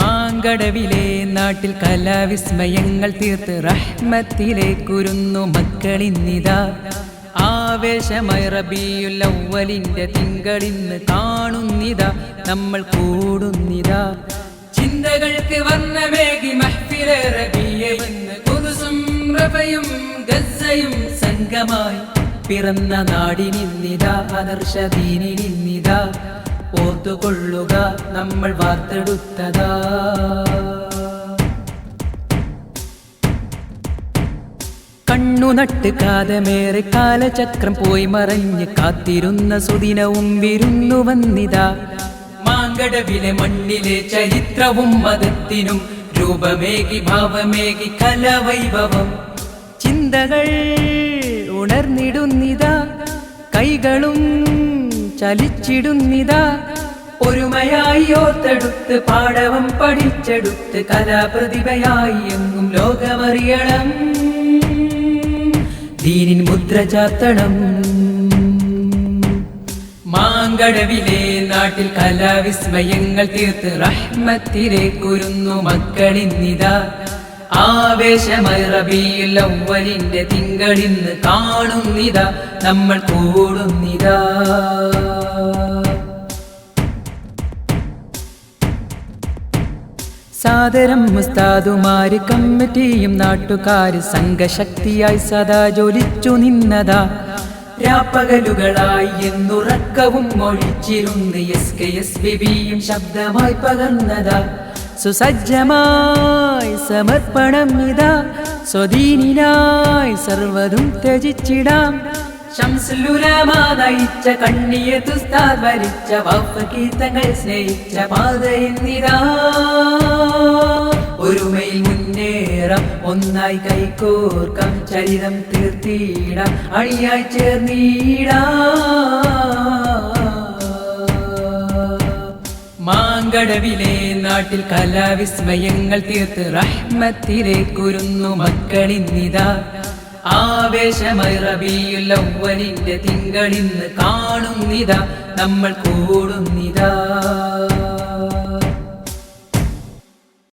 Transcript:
മാങ്കടവിലെ നാട്ടിൽ കലാവിസ്മയങ്ങൾ തീർത്ത് റഹ്മത്തിലേക്കുരുന്നു മക്കളിന്നിതാ. ആവേശമായി റബീഉൽ അവ്വലിന്റെ തിങ്കളിന്ന് കാണുന്നിതാ, നമ്മൾ കൂടുന്നിതാ. ചിന്തകൾക്ക് വർണ്ണമേകി മഹ്ഫിലെ റബീഅ വന്ന് ഖുദ്സും റഫയും ഗസ്സയും സംഗമായി പിറന്ന നാടിനിന്നിതാ, ആദർശ ദീനിനിന്നിതാ. ഓർത്തുകൊള്ളുക നമ്മൾ വാർത്തെടുത്തതാ. കണ്ണു നട്ട് കാതമേറെ കാലചക്രം പോയി മറഞ്ഞ് കാത്തിരുന്ന സുദിനവും വിരുന്നു വന്നിതാ. മാങ്കടവിലെ മണ്ണിലെ ചരിത്രവും മതത്തിനും രൂപമേകി ഭാവമേകി കലവൈഭവം. ചിന്തകൾ ഉണർന്നിടുന്നിതാ, കൈകളും ചലിച്ചിടുന്നിതാ. ഒരുമയായി ഓർത്തെടുത്ത് പാടവം പഠിച്ചെടുത്ത് കലാപ്രതിഭയായി എങ്ങും ലോകമറിയണം, ദീനിൻ മുദ്ര ചാർത്തണം. മാങ്കടവിലെ നാട്ടിൽ കലാവിസ്മയങ്ങൾ തീർത്ത് റഹ്മത്തിലേക്കുരുന്നു മക്കളിന്നിതാ. ആവേശമായി റബീഉൽ അവ്വലിന്റെ തിങ്കളിന്ന് കാണുന്നിതാ, നമ്മൾ കൂടുന്നിതാ. സാദരം ഉസ്താദുമാര് കമ്മിറ്റിയും നാട്ടുകാര് സംഘശക്തിയായി സദാ ജ്വലിച്ചു നിന്നതാ. രാപ്പകലുകളായി എന്നുറക്കവും ഒഴിച്ചിരുന്ന് SKSBBയും ശബ്ദമായി പകർന്നതാ. സുസജ്ജമായി സമർപ്പണം ഇതാ, സ്വദീനിനായി സർവ്വതും ത്യജിച്ചിടാം. ശംസുലുലമാ നയിച്ച കണ്ണിയത്തുസ്താദ് വരിച്ച വഫ്കീതങ്ങൾ സ്നേഹിച്ച പാതയെന്നിതാ. ഒരുമയിൽ മുന്നേറാം, ഒന്നായി കൈകോർക്കാം, ചരിതം തീർത്തിടാം, അണിയായി ചേർന്നിടാം. മാങ്കടവിലെ നാട്ടിൽ കലാവിസ്മയങ്ങൾ തീർത്ത് റഹ്മത്തിലേക്കുരുന്നു മക്കളിന്നിതാ. ആവേശമായി റബീഉൽ അവ്വലിന്റെ തിങ്കളിന്ന് കാണുന്നിതാ, നമ്മൾ കൂടുന്നിതാ.